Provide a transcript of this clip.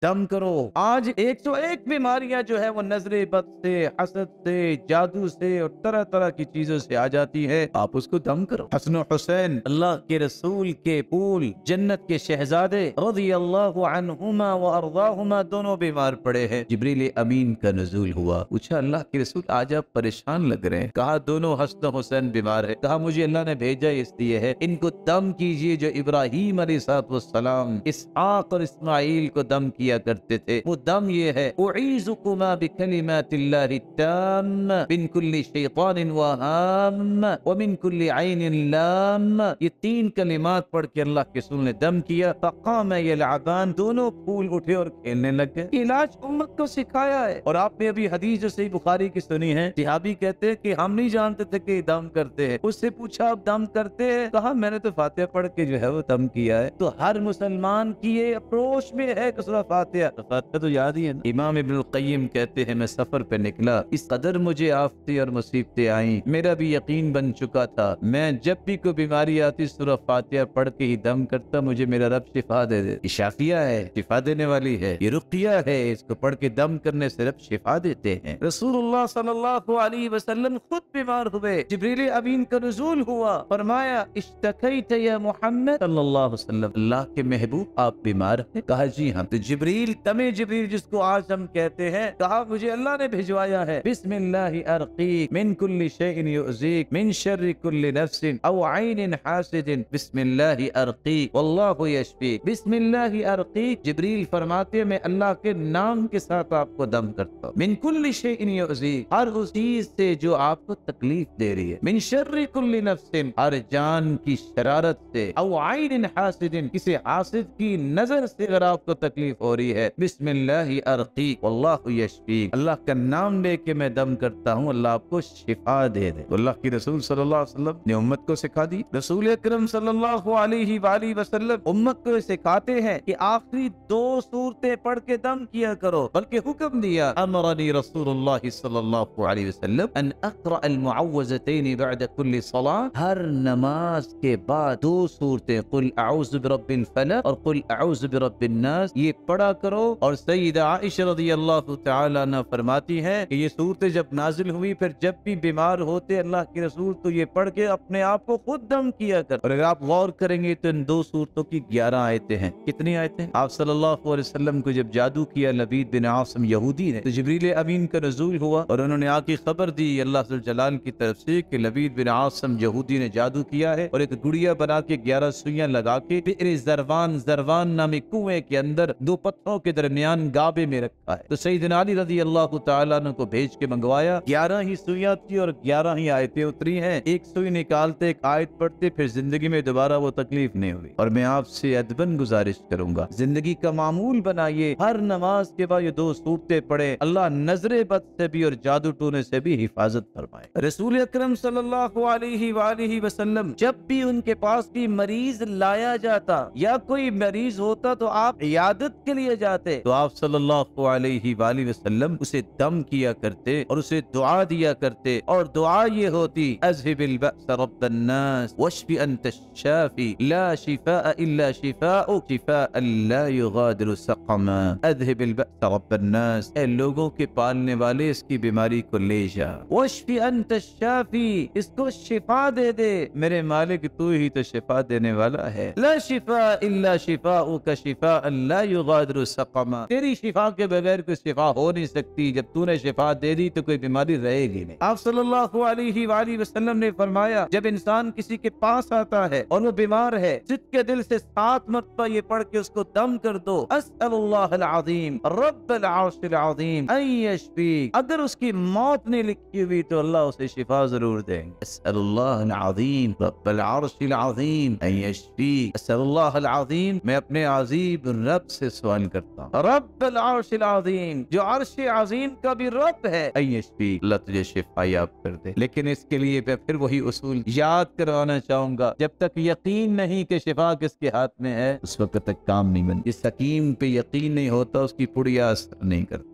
दम करो। आज 101 बीमारियां जो है वो नजरे बद से, हसद से, जादू से और तरह तरह की चीजों से आ जाती है। आप उसको दम करो। हसन हुसैन अल्लाह के रसूल के फूल, जन्नत के शहजादे रज़ियल्लाहु अन्हुमा व अर्ज़ाहुमा दोनों बीमार पड़े हैं। जिब्रील अमीन का नुज़ूल हुआ। पूछा अल्लाह के रसूल आज आप परेशान लग रहे हैं। कहा दोनों हसन हुसैन बीमार है। कहा मुझे अल्लाह ने भेजा इसलिए है, इनको दम कीजिए जो इब्राहीम अलैहिस्सलाम इसहाक और इस्माइल को दम किया करते थे। वो दम ये है, उईज़ुकुमा बिकलिमातिल्लाहि ताम्मा मिन कुल्ली शैतानिन व हाम्मा व मिन कुल्ली ऐनिन लाम्मा। ये 3 कलिमात पढ़ के अल्लाह के रसूल ने दम किया। फ़क़ाम यलअबान, दोनों फूल उठे और खेलने लग गए। इलाज उम्मत को सिखाया है। और आपने अभी हदीस जो सही बुखारी की सुनी है, सहाबी कहते हैं कि हम नहीं जानते थे कि दम करते हैं। उससे पूछा आप दम करते हैं? कहा मैंने तो फातिहा पढ़ के जो है वो दम किया है। तो हर मुसलमान की ये अप्रोच में है कि सूरह फातिहा, तो याद ही है ना। इमाम इब्नुल क़य्यिम कहते हैं मैं सफर पे निकला, इस कदर मुझे आफतें और मुसीबतें आई, मेरा भी यकीन बन चुका था मैं जब भी कोई बीमारी आती सूरह फातिहा पढ़ के ही दम करता, मुझे मेरा रब शिफा दे दे। ये शाफिया है, शिफा देने वाली है। ये रुकिया है, इसको पढ़ के दम करने से रब शिफा देते हैं। रसूलुल्लाह सल्लल्लाहु अलैहि वसल्लम खुद बीमार हुए। जिब्रील अमीन का नुज़ूल हुआ। फरमाया इश्तकैत या मोहम्मद सल्लल्लाहु अलैहि वसल्लम, अल्लाह के महबूब आप बीमार हैं? कहा जी हाँ। तो जिब्रील, तमे जिब्रील जिसको आज हम कहते हैं, कहा मुझे अल्लाह ने भिजवाया है। बिस्मिल्लाहि अर्कीक मिन कुल्ली शैइन युज़ीक मिन शर्रि कुल्ली नफ्सिन औ ऐनिन हासिदिन बिस्मिल्लाहि अर्कीक वल्लाहु यशफीक। बिस्मिल्लाहि अर्कीक, जिब्रील फरमाते हैं मैं अल्लाह के नाम के साथ आपको दम करता हूँ। मिन कुल्ली शैइन युज़ीक, हर उस चीज से जो आपको तकलीफ दे रही है। मिन शर्रि कुल्ली नफ्सिन, हर जान की शरारत से। औ ऐनिन हासिदिन, किसी हासिद की नजर से अगर आपको तकलीफ हो रही है। बिस्मिल्लाहि अर्कीक वल्लाहु यशफीक, अल्लाह का नाम लेके मैं दम करता हूँ, अल्लाह आपको शिफा दे दे। अल्लाह की रसूल सल्लल्लाहु अलैहि वसल्लम ने उम्मत को सिखा दी। रसूल अकरम सल्लल्लाहु अलैहि वसल्लम उम्मत को सिखाते हैं कि आखिरी 2 सूरतें पढ़ के दम किया करो, बल्कि हुक्म दिया, अमरनी रसूलुल्लाह सल्लल्लाहु अलैहि वसल्लम अन अक़रा अल मुअव्वज़तैन बअद कुल्ली सलाह, हर नमाज के बाद 2 सूरतें कुल अऊज़ु बिरब्बिल फलक और कुल अऊज़ु बिरब्बिन नास ये पढ़ा करो। और सय्यदा आइशा रज़ियल्लाहु तआला अन्हा फरमाती हैं कि ये सूरतें जब नाजिल हुई, फिर जब भी बीमार होते अल्लाह के रसूल तो ये पढ़ के अपने आप को खुद दम किया कर। और अगर आप गौर करेंगे तो इन 2 सूरतों की 11 आयतें हैं। कितनी आयतें? आप सल्लल्लाहु अलैहि वसल्लम को जब जादू किया लबीद बिन आसिम यहूदी ने, तो जिब्रील अमीन का नुज़ूल हुआ और उन्होंने आके खबर दी अल्लाह ज़ुल जलाल की तरफ से कि लबीद बिन आसिम यहूदी ने जादू किया है और एक गुड़िया बना के 11 सुइयां लगा के बि'r ज़रवान नामी कुएं के अंदर 2 पत्थरों के दरमियान गाबे में रखा है। तो सैयदना अली रज़ियल्लाहु तआला अन्हु को भेज के मंगवाया। 11 ही सुइयां थी और 11 ही आयतें उतरी हैं। एक सुई निकालते, एक आयत पढ़ते, फिर जिंदगी में दोबारा वो तकलीफ नहीं हुई। और मैं आपसे अदबन गुजारिश करूंगा, जिंदगी का मामूल बनाइए, हर नमाज के बाद ये 2 सूरतें पढ़े, अल्लाह नजरे बद से भी और जादू टोने से भी हिफाजत फरमाए। रसूल अकरम सल्लल्लाहु अलैहि वसल्लम जब भी उनके पास भी मरीज लाया जाता या कोई मरीज होता तो आप इयादत के लिए जाते, तो आप सल्लल्लाहु अलैहि वसल्लम उसे दम किया करते और उसे दुआ दिया करते। और दुआ ये होती, अज़हिबिल बअस रब्बन नास वश्फि अंत शाफी ला शिफाअ इल्ला शिफाउक शिफाअन ला युगादिरु सक़मा। अज़हिबिल बअस रब्बन नास, ए लोगों के पालने वाले इसकी बीमारी को ले जा। वश्फि अंत शाफी, इसको शिफा दे दे, मेरे मालिक तू ही तो शिफा देने वाला है। ला शिफा इल्ला शिफाउक शिफाअन ला युगादिरु सक़मा, तेरी शिफा के बगैर कोई शिफा हो नहीं सकती। जब तूने शिफा दे दी तो कोई बीमारी रहेगी नहीं। आप सल्लल्लाहु अलैहि वसल्लम ने फरमाया, जब इंसान किसी के पास आता है और वो बीमार है, सिद्क़े दिल से 7 मरतबा ये पढ़ के उसको दम कर दो, अस्अलुल्लाहल अज़ीम रब्बल अर्शिल अज़ीम अन यशफीक। अगर उसकी मौत नहीं लिखी हुई तो अल्लाह उसे शिफा जरूर देंगे। अस्अलुल्लाहल अज़ीम रब्बल अर्शिल अज़ीम अन यशफीक। अस्अलुल्लाहल अज़ीम, मैं अपने अज़ीम रब से सवाल करता हूँ, रब्बल अर्शिल अज़ीम, जो अर्श अज़ीम का भी रब है, अन यशफीक, अल्लाह तुझे शिफा याब कर दे। लेकिन इसके लिए मैं फिर वही उसूल याद करवाना चाहूंगा, जब तक यकीन नहीं कि शिफा किसके हाथ में है, उस वक्त तक काम नहीं बनता। जिस हकीम पे यकीन नहीं होता उसकी पुड़िया असर नहीं करती।